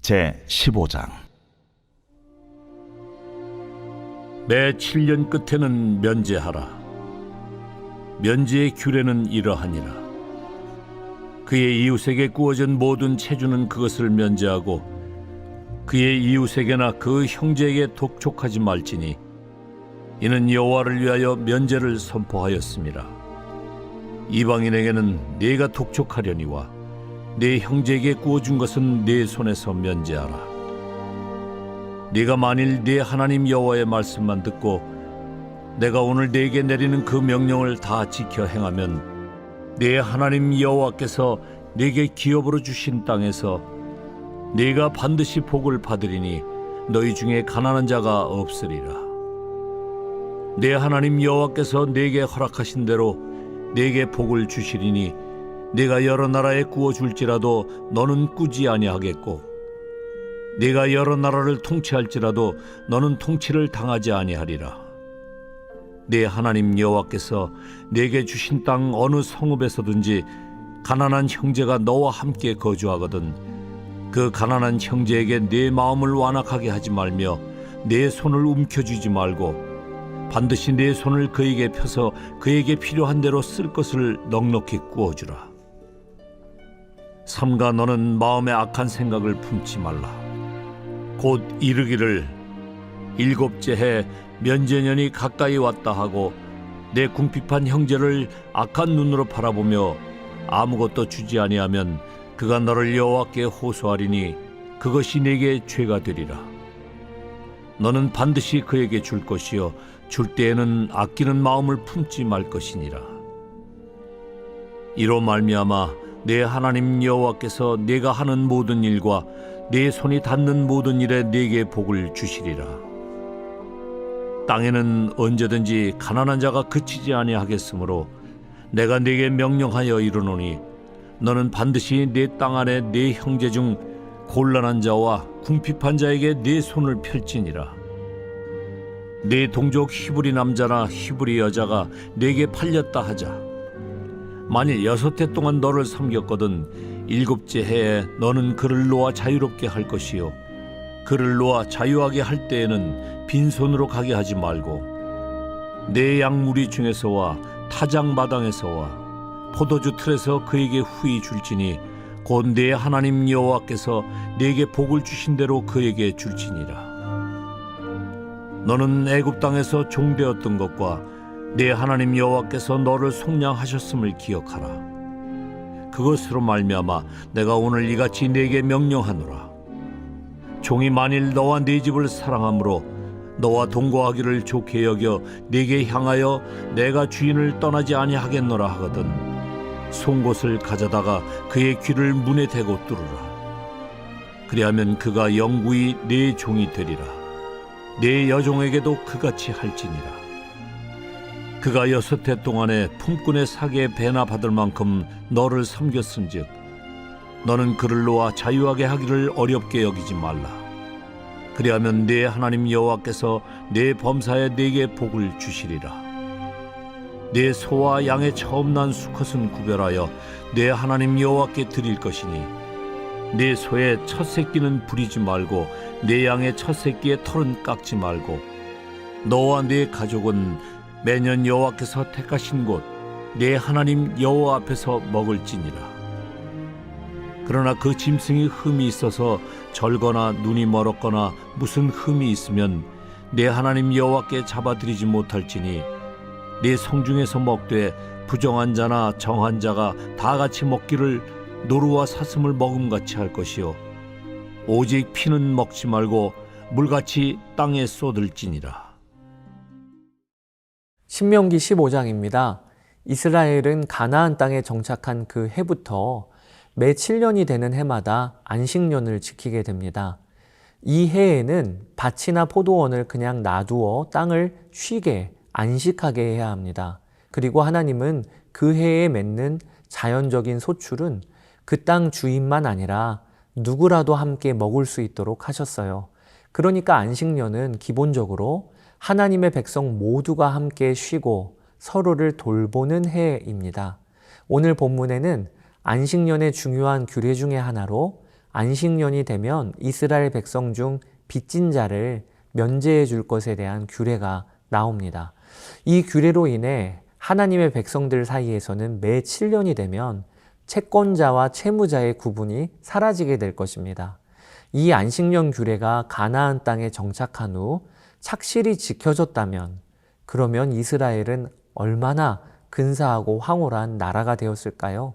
제15장. 매 7년 끝에는 면제하라. 면제의 규례는 이러하니라. 그의 이웃에게 구워진 모든 체주는 그것을 면제하고 그의 이웃에게나 그 형제에게 독촉하지 말지니 이는 여호와를 위하여 면제를 선포하였음이라. 이방인에게는 네가 독촉하려니와 네 형제에게 구워준 것은 네 손에서 면제하라. 네가 만일 네 하나님 여호와의 말씀만 듣고 내가 오늘 네게 내리는 그 명령을 다 지켜 행하면 네 하나님 여호와께서 네게 기업으로 주신 땅에서 네가 반드시 복을 받으리니 너희 중에 가난한 자가 없으리라. 네 하나님 여호와께서 네게 허락하신 대로 네게 복을 주시리니 네가 여러 나라에 구워 줄지라도 너는 꾸지 아니하겠고 네가 여러 나라를 통치할지라도 너는 통치를 당하지 아니하리라. 네 하나님 여호와께서 네게 주신 땅 어느 성읍에서든지 가난한 형제가 너와 함께 거주하거든 그 가난한 형제에게 네 마음을 완악하게 하지 말며 네 손을 움켜쥐지 말고 반드시 네 손을 그에게 펴서 그에게 필요한 대로 쓸 것을 넉넉히 구워주라. 삼가 너는 마음에 악한 생각을 품지 말라. 곧 이르기를 일곱째 해 면제년이 가까이 왔다 하고 내 궁핍한 형제를 악한 눈으로 바라보며 아무것도 주지 아니하면 그가 너를 여호와께 호소하리니 그것이 네게 죄가 되리라. 너는 반드시 그에게 줄 것이요 줄 때에는 아끼는 마음을 품지 말 것이니라. 이로 말미암아 내 하나님 여호와께서 네가 하는 모든 일과 네 손이 닿는 모든 일에 네게 복을 주시리라. 땅에는 언제든지 가난한 자가 그치지 아니하겠으므로 내가 네게 명령하여 이르노니 너는 반드시 네 땅 안에 네 형제 중 곤란한 자와 궁핍한 자에게 네 손을 펼지니라. 네 동족 히브리 남자나 히브리 여자가 네게 팔렸다 하자. 만일 6해 동안 너를 섬겼거든 7째 해에 너는 그를 놓아 자유롭게 할 것이요 그를 놓아 자유하게 할 때에는 빈손으로 가게 하지 말고 내 양무리 중에서와 타작 마당에서와 포도주 틀에서 그에게 후히 줄지니 곧 내 하나님 여호와께서 네게 복을 주신 대로 그에게 줄지니라. 너는 애굽 땅에서 종되었던 것과 내 하나님 여호와께서 너를 속량하셨음을 기억하라. 그것으로 말미암아 내가 오늘 이같이 네게 명령하노라. 종이 만일 너와 네 집을 사랑함으로 너와 동거하기를 좋게 여겨 네게 향하여 내가 주인을 떠나지 아니하겠노라 하거든 송곳을 가져다가 그의 귀를 문에 대고 뚫으라. 그리하면 그가 영구히 네 종이 되리라. 네 여종에게도 그같이 할지니라. 그가 6해 동안에 품꾼의 사기에 배나 받을 만큼 너를 섬겼은즉 너는 그를 놓아 자유하게 하기를 어렵게 여기지 말라. 그리하면 네 하나님 여호와께서 네 범사에 네게 복을 주시리라. 네 소와 양의 처음 난 수컷은 구별하여 네 하나님 여호와께 드릴 것이니 네 소의 첫 새끼는 부리지 말고 네 양의 첫 새끼의 털은 깎지 말고 너와 네 가족은 매년 여호와께서 택하신 곳 내 하나님 여호와 앞에서 먹을지니라. 그러나 그 짐승이 흠이 있어서 절거나 눈이 멀었거나 무슨 흠이 있으면 내 하나님 여호와께 잡아드리지 못할지니 네 성중에서 먹되 부정한 자나 정한 자가 다 같이 먹기를 노루와 사슴을 먹음같이 할 것이요 오직 피는 먹지 말고 물같이 땅에 쏟을지니라. 신명기 15장입니다. 이스라엘은 가나안 땅에 정착한 그 해부터 매 7년이 되는 해마다 안식년을 지키게 됩니다. 이 해에는 밭이나 포도원을 그냥 놔두어 땅을 쉬게 안식하게 해야 합니다. 그리고 하나님은 그 해에 맺는 자연적인 소출은 그 땅 주인만 아니라 누구라도 함께 먹을 수 있도록 하셨어요. 그러니까 안식년은 기본적으로 하나님의 백성 모두가 함께 쉬고 서로를 돌보는 해입니다. 오늘 본문에는 안식년의 중요한 규례 중에 하나로 안식년이 되면 이스라엘 백성 중 빚진 자를 면제해 줄 것에 대한 규례가 나옵니다. 이 규례로 인해 하나님의 백성들 사이에서는 매 7년이 되면 채권자와 채무자의 구분이 사라지게 될 것입니다. 이 안식년 규례가 가나안 땅에 정착한 후 착실히 지켜졌다면 그러면 이스라엘은 얼마나 근사하고 황홀한 나라가 되었을까요?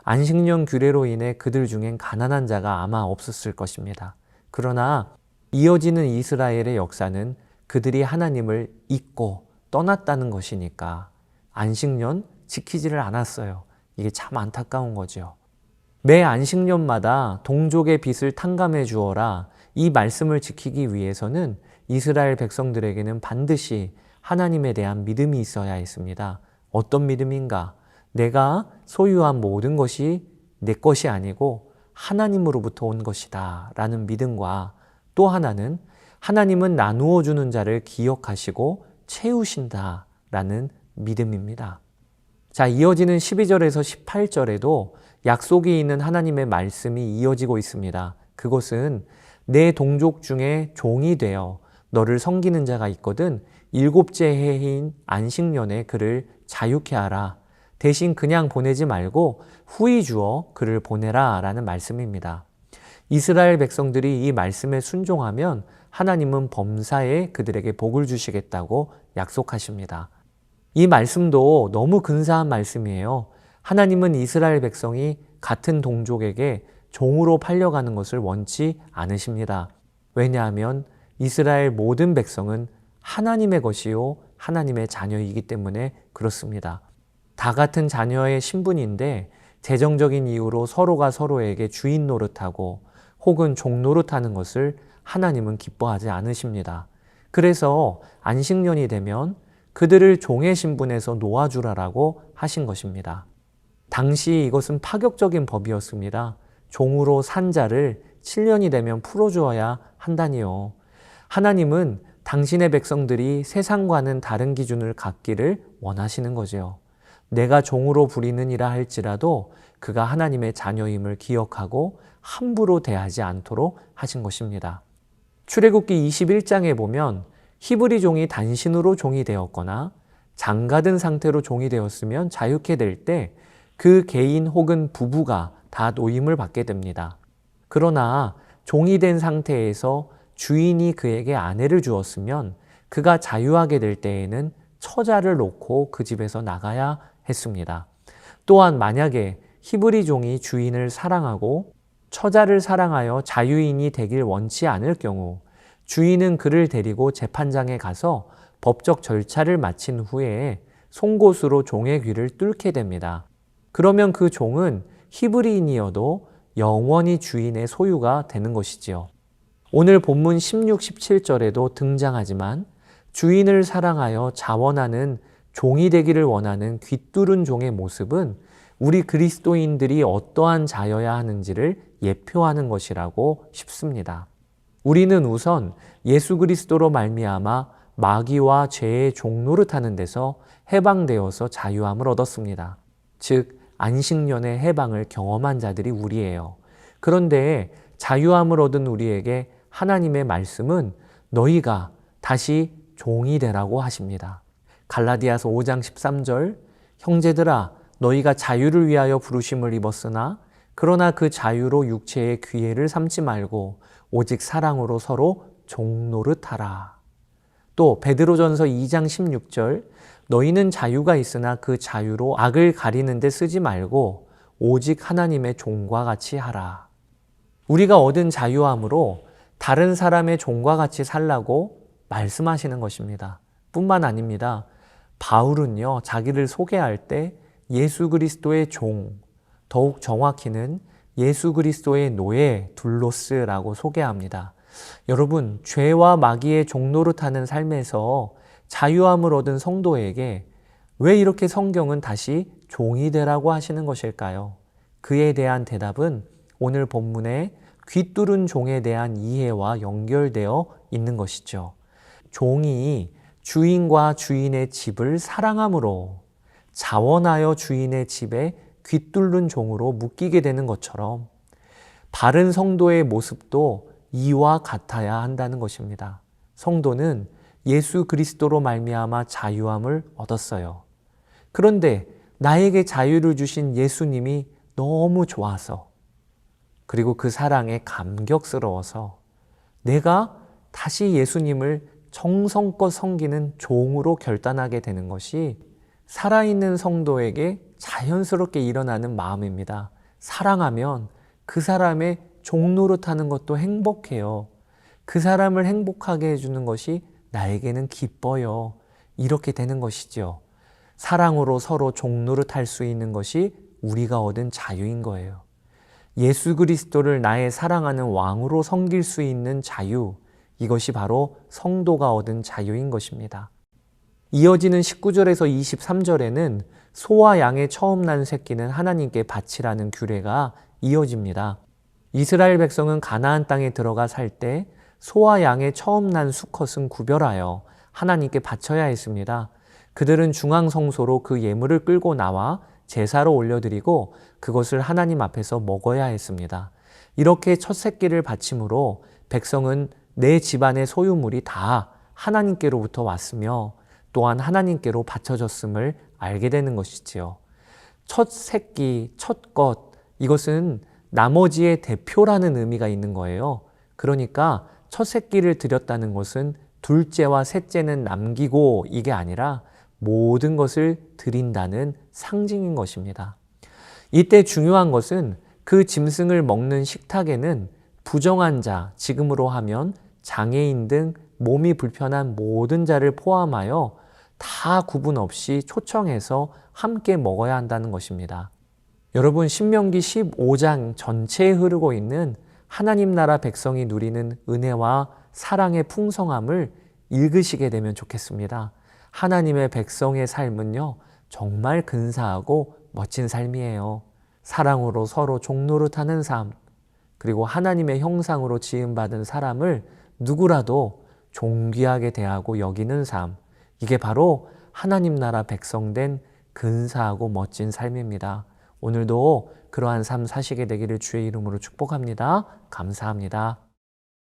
안식년 규례로 인해 그들 중엔 가난한 자가 아마 없었을 것입니다. 그러나 이어지는 이스라엘의 역사는 그들이 하나님을 잊고 떠났다는 것이니까 안식년 지키지를 않았어요. 이게 참 안타까운 거죠. 매 안식년마다 동족의 빚을 탕감해 주어라, 이 말씀을 지키기 위해서는 이스라엘 백성들에게는 반드시 하나님에 대한 믿음이 있어야 했습니다. 어떤 믿음인가? 내가 소유한 모든 것이 내 것이 아니고 하나님으로부터 온 것이다 라는 믿음과, 또 하나는 하나님은 나누어 주는 자를 기억하시고 채우신다 라는 믿음입니다. 자, 이어지는 12절에서 18절에도 약속이 있는 하나님의 말씀이 이어지고 있습니다. 그것은 내 동족 중에 종이 되어 너를 섬기는 자가 있거든 7째 해인 안식년에 그를 자유케 하라. 대신 그냥 보내지 말고 후히 주어 그를 보내라 라는 말씀입니다. 이스라엘 백성들이 이 말씀에 순종하면 하나님은 범사에 그들에게 복을 주시겠다고 약속하십니다. 이 말씀도 너무 근사한 말씀이에요. 하나님은 이스라엘 백성이 같은 동족에게 종으로 팔려가는 것을 원치 않으십니다. 왜냐하면 이스라엘 모든 백성은 하나님의 것이요 하나님의 자녀이기 때문에 그렇습니다. 다 같은 자녀의 신분인데 재정적인 이유로 서로가 서로에게 주인 노릇하고 혹은 종 노릇하는 것을 하나님은 기뻐하지 않으십니다. 그래서 안식년이 되면 그들을 종의 신분에서 놓아주라라고 하신 것입니다. 당시 이것은 파격적인 법이었습니다. 종으로 산 자를 7년이 되면 풀어주어야 한다니요. 하나님은 당신의 백성들이 세상과는 다른 기준을 갖기를 원하시는 거죠. 내가 종으로 부리느니라 할지라도 그가 하나님의 자녀임을 기억하고 함부로 대하지 않도록 하신 것입니다. 출애굽기 21장에 보면 히브리 종이 단신으로 종이 되었거나 장가든 상태로 종이 되었으면 자유케 될 때 그 개인 혹은 부부가 다 노임을 받게 됩니다. 그러나 종이 된 상태에서 주인이 그에게 아내를 주었으면 그가 자유하게 될 때에는 처자를 놓고 그 집에서 나가야 했습니다. 또한 만약에 히브리 종이 주인을 사랑하고 처자를 사랑하여 자유인이 되길 원치 않을 경우 주인은 그를 데리고 재판장에 가서 법적 절차를 마친 후에 송곳으로 종의 귀를 뚫게 됩니다. 그러면 그 종은 히브리인이어도 영원히 주인의 소유가 되는 것이지요. 오늘 본문 16, 17절에도 등장하지만 주인을 사랑하여 자원하는 종이 되기를 원하는 귀뚫은 종의 모습은 우리 그리스도인들이 어떠한 자여야 하는지를 예표하는 것이라고 싶습니다. 우리는 우선 예수 그리스도로 말미암아 마귀와 죄의 종노릇하는 데서 해방되어서 자유함을 얻었습니다. 즉 안식년의 해방을 경험한 자들이 우리예요. 그런데 자유함을 얻은 우리에게 하나님의 말씀은 너희가 다시 종이 되라고 하십니다. 갈라디아서 5장 13절, 형제들아 너희가 자유를 위하여 부르심을 입었으나 그러나 그 자유로 육체의 귀회를 삼지 말고 오직 사랑으로 서로 종노릇하라. 또 베드로전서 2장 16절, 너희는 자유가 있으나 그 자유로 악을 가리는 데 쓰지 말고 오직 하나님의 종과 같이 하라. 우리가 얻은 자유함으로 다른 사람의 종과 같이 살라고 말씀하시는 것입니다. 뿐만 아닙니다. 바울은요, 자기를 소개할 때 예수 그리스도의 종, 더욱 정확히는 예수 그리스도의 노예 둘로스라고 소개합니다. 여러분, 죄와 마귀의 종노릇하는 삶에서 자유함을 얻은 성도에게 왜 이렇게 성경은 다시 종이 되라고 하시는 것일까요? 그에 대한 대답은 오늘 본문의 귀뚫은 종에 대한 이해와 연결되어 있는 것이죠. 종이 주인과 주인의 집을 사랑함으로 자원하여 주인의 집에 귀뚫는 종으로 묶이게 되는 것처럼 바른 성도의 모습도 이와 같아야 한다는 것입니다. 성도는 예수 그리스도로 말미암아 자유함을 얻었어요. 그런데 나에게 자유를 주신 예수님이 너무 좋아서, 그리고 그 사랑에 감격스러워서 내가 다시 예수님을 정성껏 섬기는 종으로 결단하게 되는 것이 살아있는 성도에게 자연스럽게 일어나는 마음입니다. 사랑하면 그 사람의 종 노릇하는 것도 행복해요. 그 사람을 행복하게 해주는 것이 나에게는 기뻐요. 이렇게 되는 것이죠. 사랑으로 서로 종 노릇할 수 있는 것이 우리가 얻은 자유인 거예요. 예수 그리스도를 나의 사랑하는 왕으로 섬길 수 있는 자유, 이것이 바로 성도가 얻은 자유인 것입니다. 이어지는 19절에서 23절에는 소와 양의 처음 난 새끼는 하나님께 바치라는 규례가 이어집니다. 이스라엘 백성은 가나안 땅에 들어가 살 때 소와 양의 처음 난 수컷은 구별하여 하나님께 바쳐야 했습니다. 그들은 중앙성소로 그 예물을 끌고 나와 제사로 올려드리고 그것을 하나님 앞에서 먹어야 했습니다. 이렇게 첫 새끼를 바침으로 백성은 내 집안의 소유물이 다 하나님께로부터 왔으며 또한 하나님께로 바쳐졌음을 알게 되는 것이지요. 첫 새끼, 첫 것, 이것은 나머지의 대표라는 의미가 있는 거예요. 그러니까 첫 새끼를 드렸다는 것은 둘째와 셋째는 남기고 이게 아니라 모든 것을 드린다는 상징인 것입니다. 이때 중요한 것은 그 짐승을 먹는 식탁에는 부정한 자, 지금으로 하면 장애인 등 몸이 불편한 모든 자를 포함하여 다 구분 없이 초청해서 함께 먹어야 한다는 것입니다. 여러분, 신명기 15장 전체에 흐르고 있는 하나님 나라 백성이 누리는 은혜와 사랑의 풍성함을 읽으시게 되면 좋겠습니다. 하나님의 백성의 삶은요, 정말 근사하고 멋진 삶이에요. 사랑으로 서로 종노릇하는 삶, 그리고 하나님의 형상으로 지음받은 사람을 누구라도 존귀하게 대하고 여기는 삶, 이게 바로 하나님 나라 백성된 근사하고 멋진 삶입니다. 오늘도 그러한 삶 사시게 되기를 주의 이름으로 축복합니다. 감사합니다.